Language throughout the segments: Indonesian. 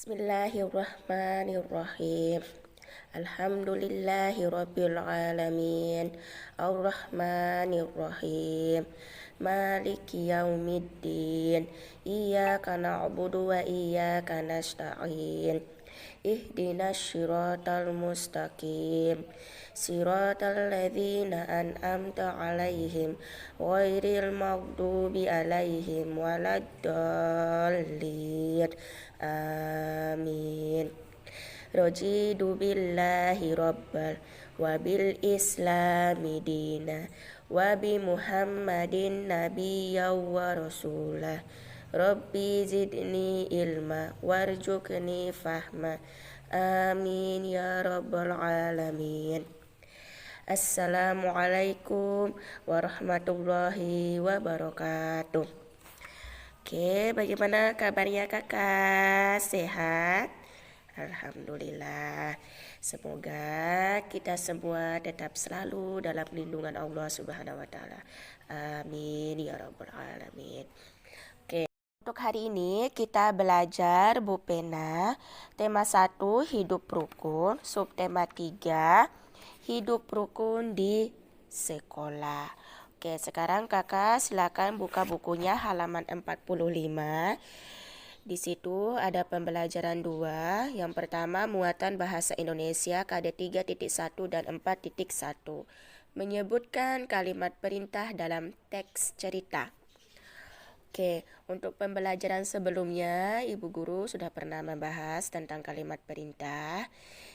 Bismillahirrahmanirrahim. Alhamdulillahi rabbil alamin. Ar-Rahmanirrahim. Maliki yaumiddin. Iyyaka na'budu wa iyyaka nasta'in. Ihdinas siratal mustaqim. Siratal ladzina an'amta 'alaihim ghairil maghdubi 'alaihim waladdallin. Amin. Raditu billahi rabbal wa bil islami dina wa bi Muhammadin nabiyya wa rasulah. Rabbi zidni ilma warzuqni fahma. Amin ya rabbal alamin. Assalamualaikum warahmatullahi wabarakatuh. Oke, bagaimana kabarnya kakak? Sehat? Alhamdulillah. Semoga kita semua tetap selalu dalam lindungan Allah Subhanahu wa Ta'ala. Amin ya rabbal alamin. Oke, untuk hari ini kita belajar Bu Pena, tema 1 hidup rukun, subtema 3 hidup rukun di sekolah. Oke, sekarang kakak silakan buka bukunya halaman 45. Di situ ada pembelajaran 2. Yang pertama, muatan bahasa Indonesia KD 3.1 dan 4.1. Menyebutkan kalimat perintah dalam teks cerita. Oke, untuk pembelajaran sebelumnya, Ibu Guru sudah pernah membahas tentang kalimat perintah,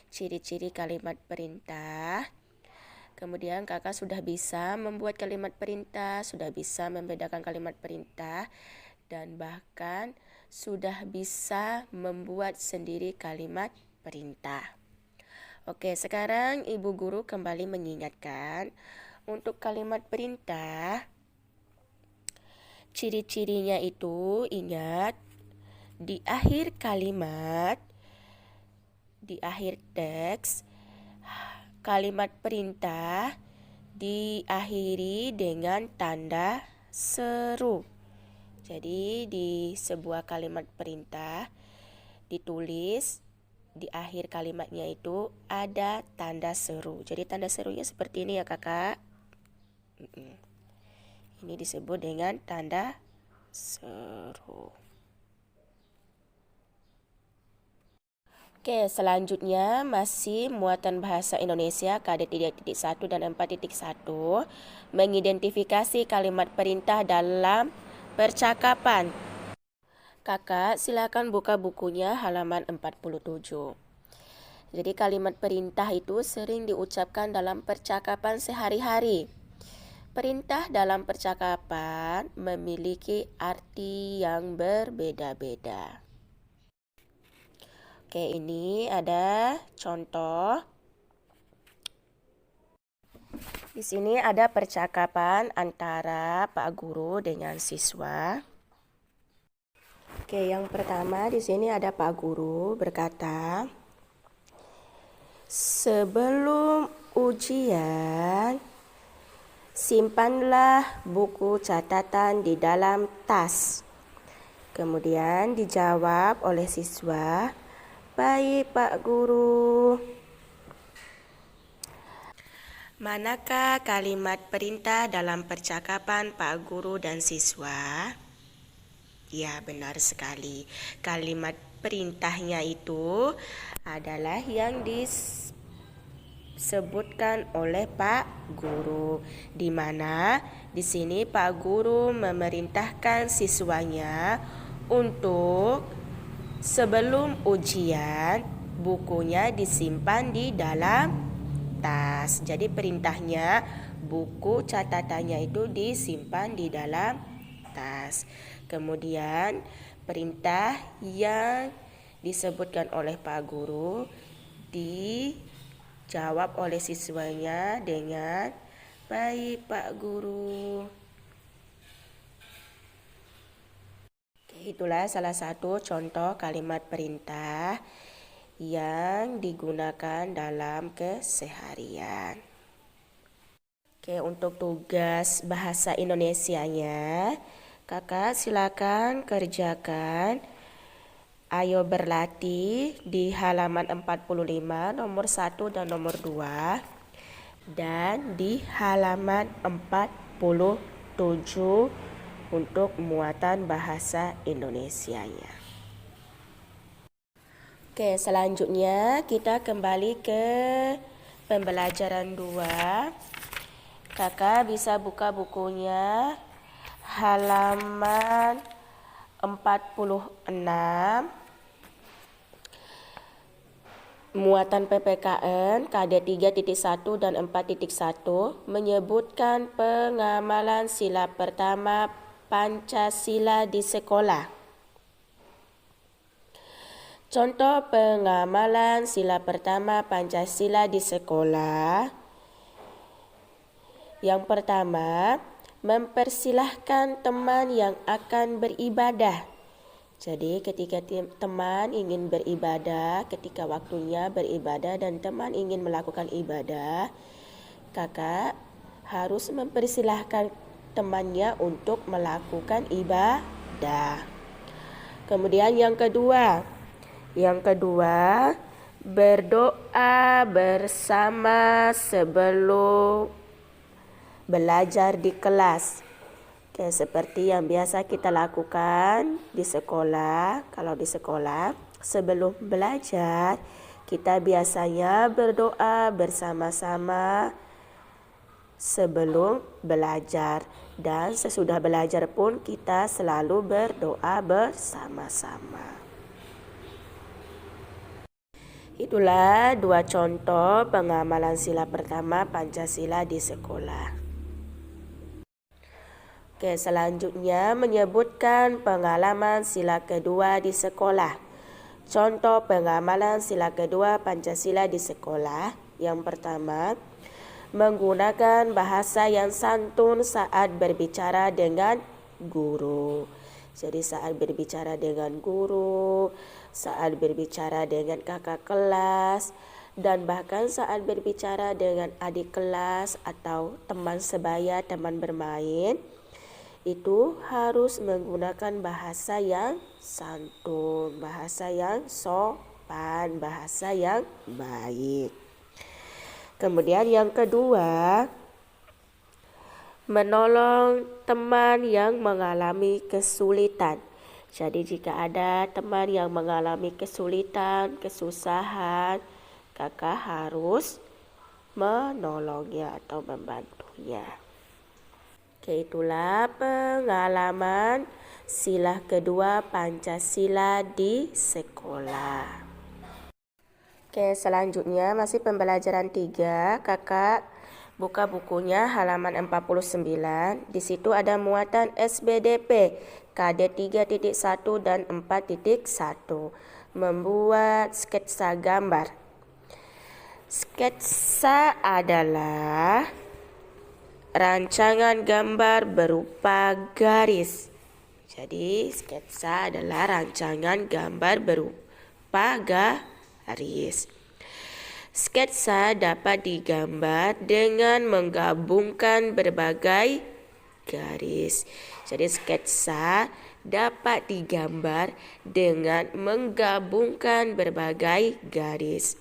ciri-ciri kalimat perintah. Kemudian kakak sudah bisa membuat kalimat perintah, sudah bisa membedakan kalimat perintah, dan bahkan sudah bisa membuat sendiri kalimat perintah. Oke, sekarang Ibu Guru kembali mengingatkan untuk kalimat perintah. Ciri-cirinya itu ingat di akhir kalimat, di akhir teks, kalimat perintah diakhiri dengan tanda seru. Jadi di sebuah kalimat perintah ditulis di akhir kalimatnya itu ada tanda seru. Jadi tanda serunya seperti ini ya kakak. Ini disebut dengan tanda seru. Oke, selanjutnya masih muatan bahasa Indonesia KD 3.1 dan 4.1. Mengidentifikasi kalimat perintah dalam percakapan. Kakak silakan buka bukunya halaman 47. Jadi kalimat perintah itu sering diucapkan dalam percakapan sehari-hari. Perintah dalam percakapan memiliki arti yang berbeda-beda. Oke, ini ada contoh. Di sini ada percakapan antara Pak Guru dengan siswa. Oke, yang pertama di sini ada Pak Guru berkata, sebelum ujian, simpanlah buku catatan di dalam tas. Kemudian dijawab oleh siswa, baik Pak Guru. Manakah kalimat perintah dalam percakapan Pak Guru dan siswa? Ya, benar sekali. Kalimat perintahnya itu adalah yang disebutkan oleh Pak Guru, di mana di sini Pak Guru memerintahkan siswanya untuk sebelum ujian bukunya disimpan di dalam tas. Jadi perintahnya buku catatannya itu disimpan di dalam tas. Kemudian perintah yang disebutkan oleh Pak Guru dijawab oleh siswanya dengan baik Pak Guru. Itulah salah satu contoh kalimat perintah yang digunakan dalam keseharian. Oke, untuk tugas bahasa Indonesianya, kakak silakan kerjakan Ayo berlatih di halaman 45 nomor 1 dan nomor 2 dan di halaman 47 untuk muatan bahasa Indonesianya. Oke, selanjutnya kita kembali ke pembelajaran 2. Kakak bisa buka bukunya halaman 46. Muatan PPKN KD 3.1 dan 4.1 menyebutkan pengamalan sila pertama Pancasila di sekolah. Contoh pengamalan sila pertama Pancasila di sekolah. Yang pertama, mempersilahkan teman yang akan beribadah. Jadi ketika teman ingin beribadah, ketika waktunya beribadah dan teman ingin melakukan ibadah, kakak harus mempersilahkan temannya untuk melakukan ibadah. Kemudian yang kedua, berdoa bersama sebelum belajar di kelas. Oke, seperti yang biasa kita lakukan di sekolah. Kalau di sekolah, sebelum belajar, kita biasanya berdoa bersama-sama sebelum belajar. Dan sesudah belajar pun kita selalu berdoa bersama-sama. Itulah 2 contoh pengamalan sila pertama Pancasila di sekolah. Oke, selanjutnya menyebutkan pengalaman sila kedua di sekolah. Contoh pengamalan sila kedua Pancasila di sekolah. Yang pertama, menggunakan bahasa yang santun saat berbicara dengan guru. Jadi saat berbicara dengan guru, saat berbicara dengan kakak kelas, dan bahkan saat berbicara dengan adik kelas atau teman sebaya, teman bermain, itu harus menggunakan bahasa yang santun, bahasa yang sopan, bahasa yang baik. Kemudian yang kedua, menolong teman yang mengalami kesulitan. Jadi jika ada teman yang mengalami kesulitan, kesusahan, kakak harus menolongnya atau membantunya. Oke, itulah pengalaman sila kedua Pancasila di sekolah. Oke, selanjutnya masih pembelajaran 3. Kakak buka bukunya halaman 49. Di situ ada muatan SBDP KD 3.1 dan 4.1. Membuat sketsa gambar. Sketsa adalah rancangan gambar berupa garis. Jadi sketsa adalah rancangan gambar berupa garis. Sketsa dapat digambar dengan menggabungkan berbagai garis. Jadi sketsa dapat digambar dengan menggabungkan berbagai garis.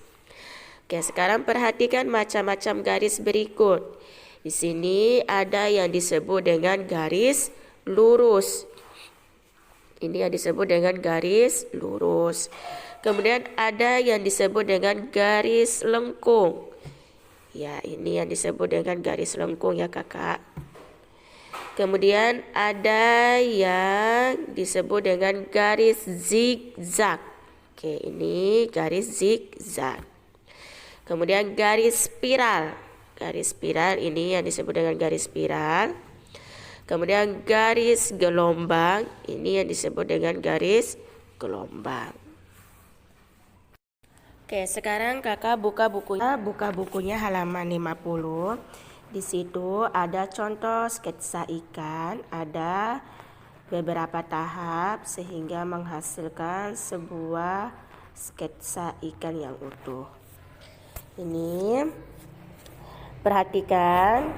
Oke, sekarang perhatikan macam-macam garis berikut. Di sini ada yang disebut dengan garis lurus. Ini yang disebut dengan garis lurus. Kemudian ada yang disebut dengan garis lengkung. Ya, ini yang disebut dengan garis lengkung ya kakak. Kemudian ada yang disebut dengan garis zigzag. Oke, ini garis zigzag. Kemudian garis spiral. Garis spiral ini yang disebut dengan garis spiral. Kemudian garis gelombang, ini yang disebut dengan garis gelombang. Oke, sekarang kakak buka bukunya halaman 50. Di situ ada contoh sketsa ikan, ada beberapa tahap sehingga menghasilkan sebuah sketsa ikan yang utuh. Ini perhatikan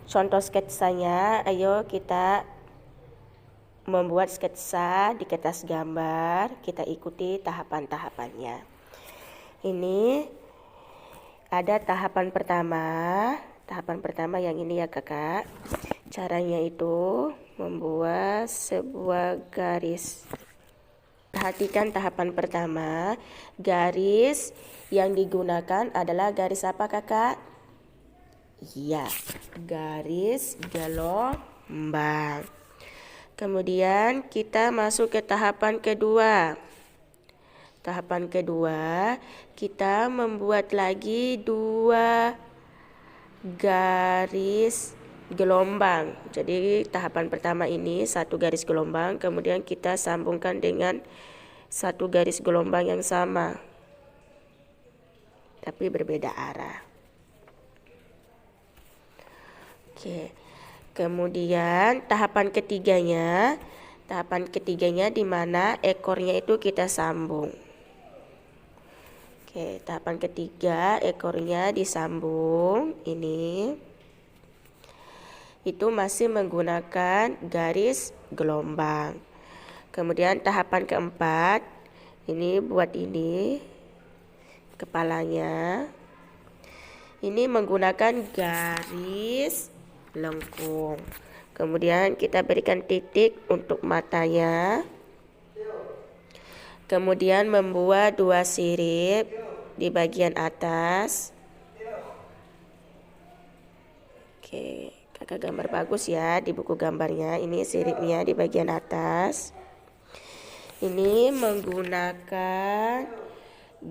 contoh sketsanya. Ayo kita membuat sketsa di kertas gambar. Kita ikuti tahapan-tahapannya. Ini ada tahapan pertama. Tahapan pertama yang ini ya kakak. Caranya itu membuat sebuah garis. Perhatikan tahapan pertama. Garis yang digunakan adalah garis apa kakak? Iya, garis gelombang. Kemudian kita masuk ke tahapan kedua. Tahapan kedua, kita membuat lagi 2 garis gelombang. Jadi tahapan pertama ini 1 garis gelombang, kemudian kita sambungkan dengan 1 garis gelombang yang sama, tapi berbeda arah. Oke. Kemudian tahapan ketiganya di mana ekornya itu kita sambung. Oke, tahapan ketiga ekornya disambung ini. Itu masih menggunakan garis gelombang. Kemudian tahapan keempat, ini buat ini kepalanya. Ini menggunakan garis lengkung. Kemudian kita berikan titik untuk matanya. Kemudian membuat 2 sirip di bagian atas. Oke, kakak gambar bagus ya di buku gambarnya. Ini siripnya di bagian atas. Ini menggunakan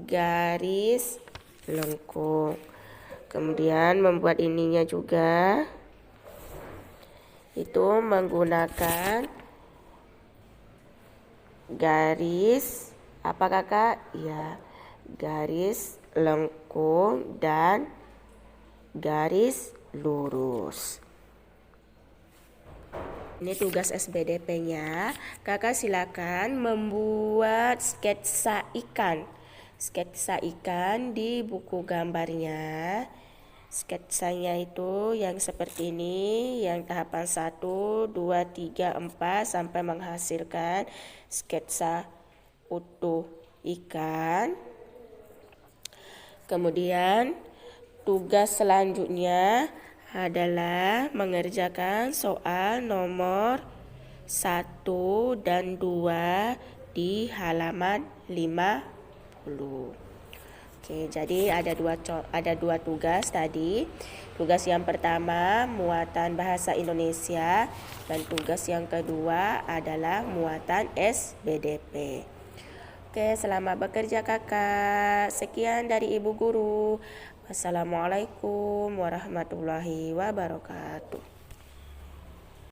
garis lengkung. Kemudian membuat ininya juga itu menggunakan garis apa kakak? Ya, garis lengkung dan garis lurus. Ini tugas SBDP-nya. Kakak silakan membuat sketsa ikan. Sketsa ikan di buku gambarnya. Sketsanya itu yang seperti ini, yang tahapan 1, 2, 3, 4 sampai menghasilkan sketsa utuh ikan. Kemudian tugas selanjutnya adalah mengerjakan soal nomor 1 dan 2 di halaman 50. Oke, jadi ada dua tugas tadi. Tugas yang pertama muatan bahasa Indonesia dan tugas yang kedua adalah muatan SBDP. Oke, selamat bekerja kakak. Sekian dari Ibu Guru. Wassalamualaikum warahmatullahi wabarakatuh.